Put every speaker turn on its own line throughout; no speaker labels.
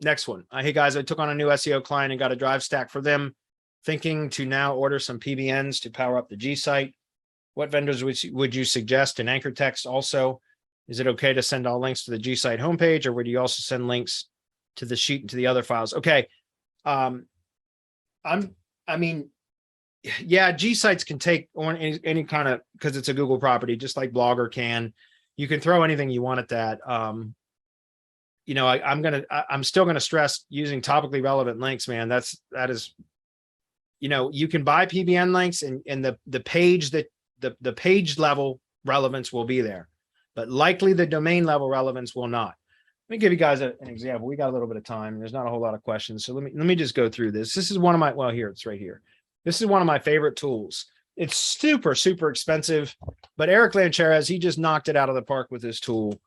Next one. Hey guys, I took on a new SEO client and got a drive stack for them. Thinking to now order some PBNs to power up the Gsite. What vendors would you suggest? And anchor text also. Is it okay to send all links to the Gsite homepage, or would you also send links to the sheet and to the other files? Okay. I mean, yeah, Gsites can take on any kind of, because it's a Google property, just like Blogger can. You can throw anything you want at that. You know, I'm still gonna stress using topically relevant links, man. That is, you know, you can buy PBN links and the page that the page level relevance will be there, but likely the domain level relevance will not. Let me give you guys an example. We got a little bit of time. There's not a whole lot of questions, so let me just go through this. This is one of my, well, here it's right here. This is one of my favorite tools. It's super expensive, but Eric Lancheres, he just knocked it out of the park with this tool.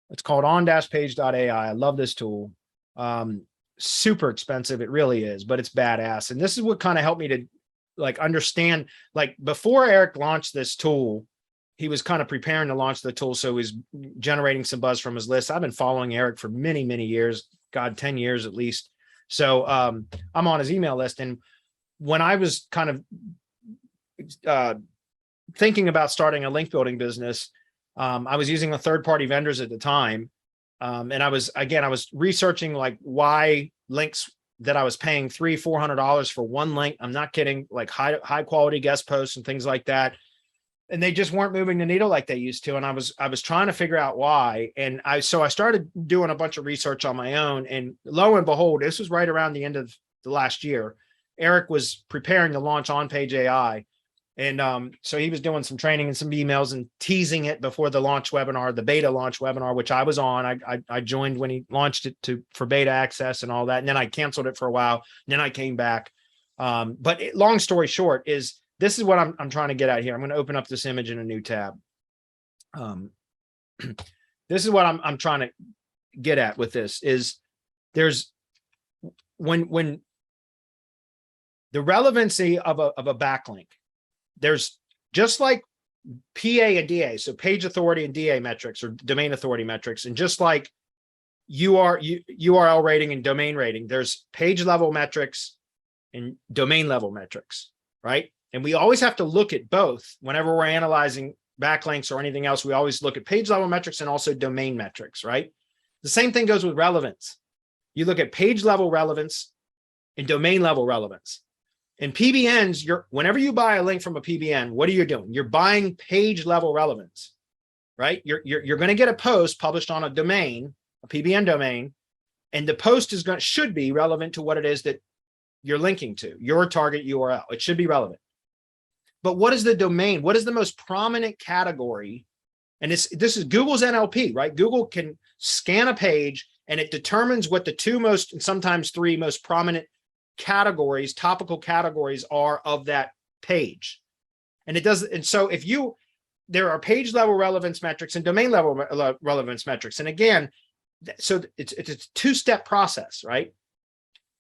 It's called on-page.ai. I love this tool. Super expensive. It really is, but it's badass. And this is what kind of helped me to like understand, like before Eric launched this tool, he was kind of preparing to launch the tool. So he's generating some buzz from his list. I've been following Eric for many years, God, 10 years at least. So I'm on his email list. And when I was kind of thinking about starting a link building business, I was using third-party vendors at the time. And I was researching like why links that I was paying $300-400 for one link. I'm not kidding, like high quality guest posts and things like that. And they just weren't moving the needle like they used to. And I was trying to figure out why. And so I started doing a bunch of research on my own, and lo and behold, this was right around the end of the last year. Eric was preparing to launch On-Page AI. And so he was doing some training and some emails and teasing it before the launch webinar, the beta launch webinar, which I was on. I joined when he launched it for beta access and all that. And then I canceled it for a while. And then I came back. But long story short is, this is what I'm trying to get at here. I'm going to open up this image in a new tab. This is what I'm trying to get at with this is there's when the relevancy of a backlink, there's just like PA and DA, so page authority and DA metrics or domain authority metrics, and just like URL rating and domain rating, there's page level metrics and domain level metrics, right? And we always have to look at both whenever we're analyzing backlinks or anything else. We always look at page level metrics and also domain metrics, right? The same thing goes with relevance. You look at page level relevance and domain level relevance. In PBNs, whenever you buy a link from a PBN, what are you doing? You're buying page level relevance, right? You're going to get a post published on a domain, a PBN domain, and the post should be relevant to what it is that you're linking to, your target URL. It should be relevant. But what is the domain? What is the most prominent category? And this is Google's NLP, right? Google can scan a page and it determines what the two most, and sometimes three most prominent categories, topical categories are of that page. And it does. And so there are page level relevance metrics and domain level relevance metrics. And again, so it's a two-step process, right?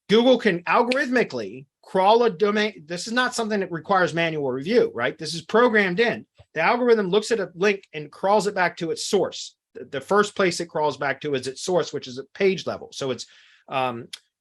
Google can algorithmically crawl a domain. This is not something that requires manual review, right? This is programmed in. The algorithm looks at a link and crawls it back to its source. The first place it crawls back to is its source, which is at page level. So it's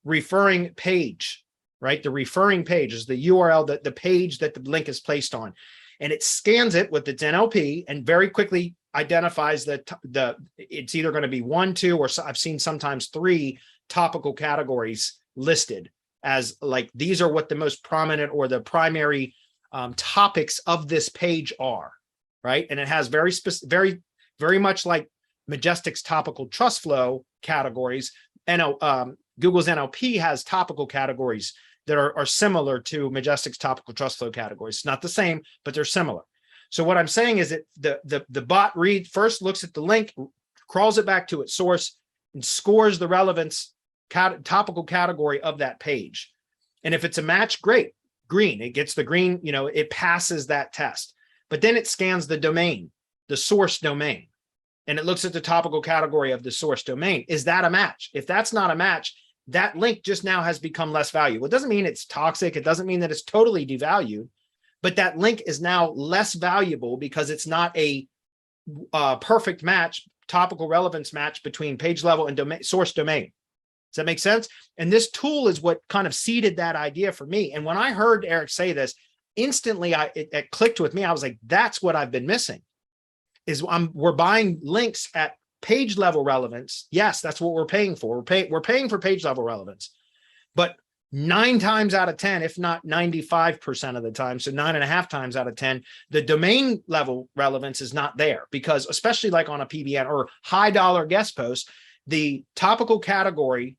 referring page, right? The referring page is the URL, the page that the link is placed on. And it scans it with its NLP and very quickly identifies that it's either going to be 1, 2, or I've seen sometimes 3 topical categories listed as like, these are what the most prominent or the primary topics of this page are, right? And it has very much like Majestic's topical trust flow categories. And Google's NLP has topical categories that are similar to Majestic's topical trust flow categories. It's not the same, but they're similar. So what I'm saying is that the bot first looks at the link, crawls it back to its source, and scores the relevance topical category of that page. And if it's a match, great, green, it gets the green, it passes that test. But then it scans the domain, the source domain, and it looks at the topical category of the source domain. Is that a match? If that's not a match, that link just now has become less valuable. It doesn't mean it's toxic. It doesn't mean that it's totally devalued, but that link is now less valuable because it's not a perfect match, topical relevance match between page level and source domain. Does that make sense? And this tool is what kind of seeded that idea for me. And when I heard Eric say this, instantly it clicked with me. I was like, that's what I've been missing. We're buying links at page level relevance. Yes, that's what we're paying for. We're paying for page level relevance, but 9 times out of 10, if not 95% of the time, so 9.5 times out of 10, the domain level relevance is not there, because especially like on a PBN or high dollar guest post, the topical category,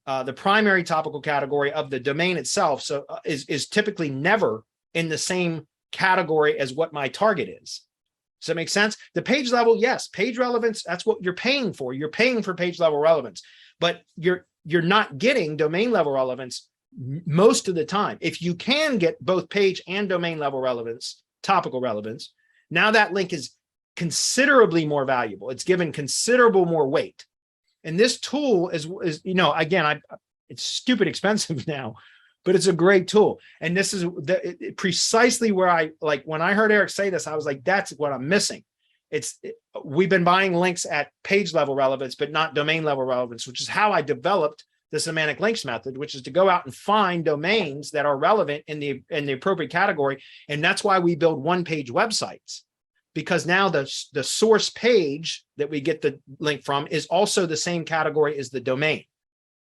the primary topical category of the domain itself, is typically never in the same category as what my target is. Does that make sense? The page level, yes, page relevance, that's what you're paying for. You're paying for page level relevance, but you're not getting domain level relevance most of the time. If you can get both page and domain level relevance, topical relevance, now that link is considerably more valuable. It's given considerable more weight. And this tool is again, it's stupid expensive now, but it's a great tool. And this is precisely where when I heard Eric say this, I was like, that's what I'm missing. We've been buying links at page level relevance, but not domain level relevance, which is how I developed the semantic links method, which is to go out and find domains that are relevant in the appropriate category. And that's why we build one-page websites, because now the source page that we get the link from is also the same category as the domain.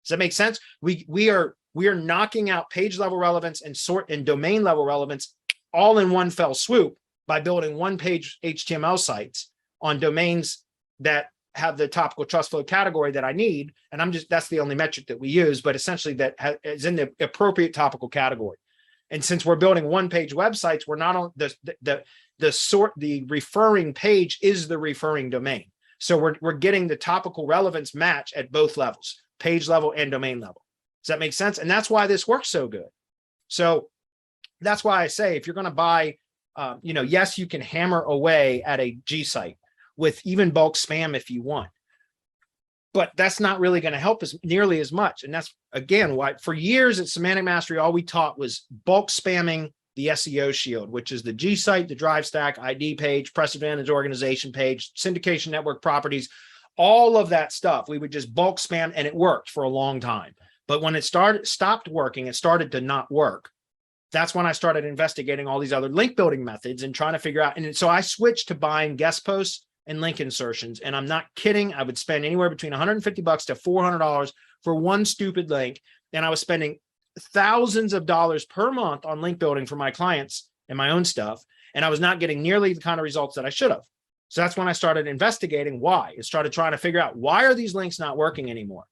Does that make sense? We are knocking out page level relevance and domain level relevance all in one fell swoop by building one-page HTML sites on domains that have the topical trust flow category that I need. And that's the only metric that we use, but essentially that is in the appropriate topical category. And since we're building one-page websites, we're not on the referring page is the referring domain. So we're getting the topical relevance match at both levels, page level and domain level. Does that make sense? And that's why this works so good. So that's why I say, if you're going to buy, yes, you can hammer away at a Gsite with even bulk spam if you want, but that's not really going to help us nearly as much. And that's, again, why for years at Semantic Mastery, all we taught was bulk spamming the SEO shield, which is the Gsite, the drive stack, ID page, press advantage organization page, syndication network properties, all of that stuff. We would just bulk spam, and it worked for a long time. But when it stopped working, it started to not work. That's when I started investigating all these other link building methods and trying to figure out. And so I switched to buying guest posts and link insertions. And I'm not kidding. I would spend anywhere between $150 to $400 for one stupid link. And I was spending thousands of dollars per month on link building for my clients and my own stuff. And I was not getting nearly the kind of results that I should have. So that's when I started investigating why. I started trying to figure out, why are these links not working anymore?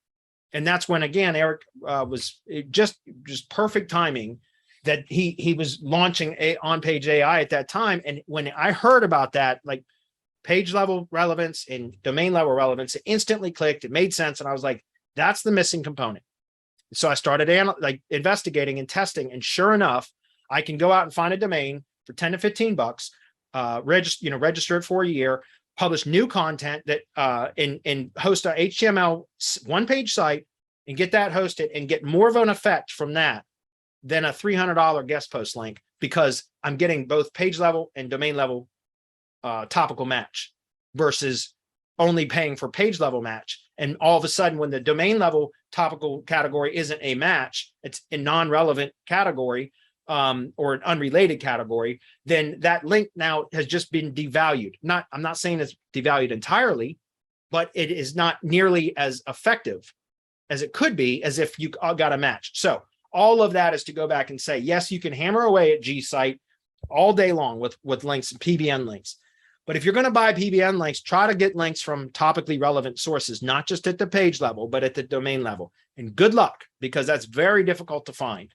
And that's when, again, Eric was just perfect timing that he was launching on-page AI at that time. And when I heard about that, like page level relevance and domain level relevance, it instantly clicked. It made sense. And I was like, that's the missing component. So I started investigating and testing. And sure enough, I can go out and find a domain for 10 to 15 bucks, register it for a year, publish new content that and host a HTML one-page site and get that hosted and get more of an effect from that than a $300 guest post link, because I'm getting both page level and domain level topical match versus only paying for page level match. And all of a sudden, when the domain level topical category isn't a match, it's a non-relevant category or an unrelated category, then that link now has just been devalued. I'm not saying it's devalued entirely, but it is not nearly as effective as it could be as if you got a match. So all of that is to go back and say, yes, you can hammer away at Gsite all day long with links, PBN links. But if you're going to buy PBN links, try to get links from topically relevant sources, not just at the page level, but at the domain level. And good luck, because that's very difficult to find.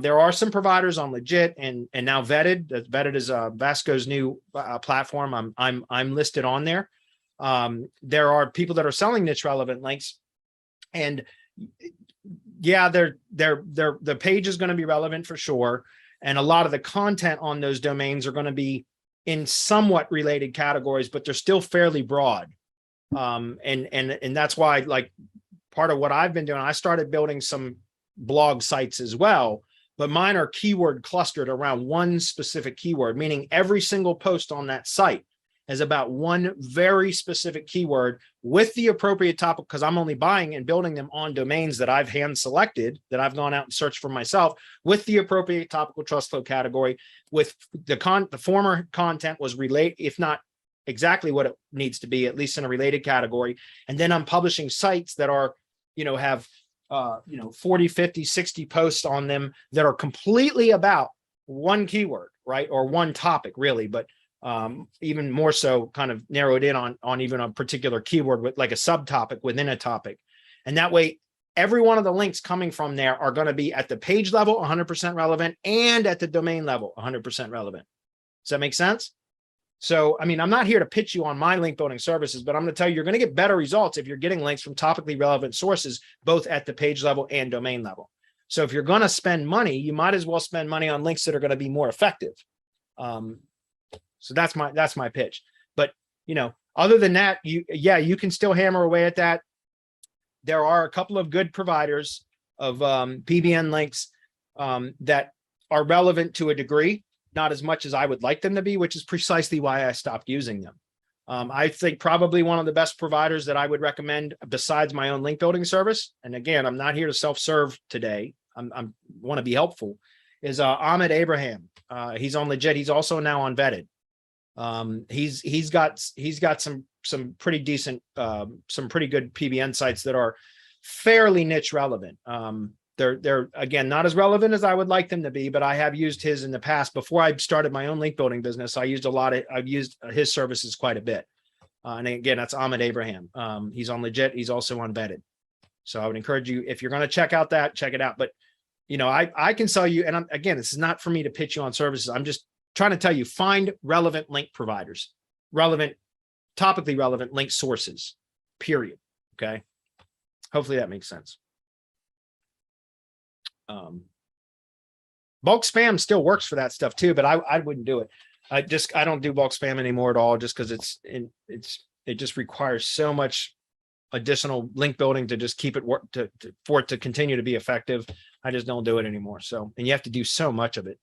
There are some providers on Legit and now Vetted. Vetted is Vasco's new platform. I'm listed on there. There are people that are selling niche relevant links, and yeah, the page is going to be relevant for sure. And a lot of the content on those domains are going to be in somewhat related categories, but they're still fairly broad. And that's why, like, part of what I've been doing, I started building some blog sites as well, but mine are keyword clustered around one specific keyword, meaning every single post on that site is about one very specific keyword with the appropriate topic, because I'm only buying and building them on domains that I've hand selected, that I've gone out and searched for myself, with the appropriate topical trust flow category. With the former content was relate, if not exactly what it needs to be, at least in a related category. And then I'm publishing sites that are, have 40, 50, 60 posts on them that are completely about one keyword, right? Or one topic, really, but even more so kind of narrowed in on even a particular keyword with like a subtopic within a topic. And that way, every one of the links coming from there are going to be at the page level 100% relevant and at the domain level 100% relevant. Does that make sense? So, I mean, I'm not here to pitch you on my link building services, but I'm going to tell you, you're going to get better results if you're getting links from topically relevant sources, both at the page level and domain level. So if you're going to spend money, you might as well spend money on links that are going to be more effective. So that's my pitch. But, other than that, you can still hammer away at that. There are a couple of good providers of PBN links that are relevant to a degree, not as much as I would like them to be, which is precisely why I stopped using them. I think probably one of the best providers that I would recommend besides my own link building service, and again, I'm not here to self-serve today, I want to be helpful, is Ahmed Abraham. He's on Legit. He's also now on Vetted. He's got some pretty decent, some pretty good PBN sites that are fairly niche relevant. They're again, not as relevant as I would like them to be, but I have used his in the past. Before I started my own link building business, I've used his services quite a bit. And again, that's Ahmed Abraham. He's on Legit. He's also on Vetted. So I would encourage you, if you're going to check out that, check it out. But, I can sell you, and again, this is not for me to pitch you on services. I'm just trying to tell you, find relevant link providers, topically relevant link sources, period. Okay. Hopefully that makes sense. Bulk spam still works for that stuff too, but I wouldn't do it. I don't do bulk spam anymore at all, just because it just requires so much additional link building to just keep it for it to continue to be effective. I just don't do it anymore. So, and you have to do so much of it.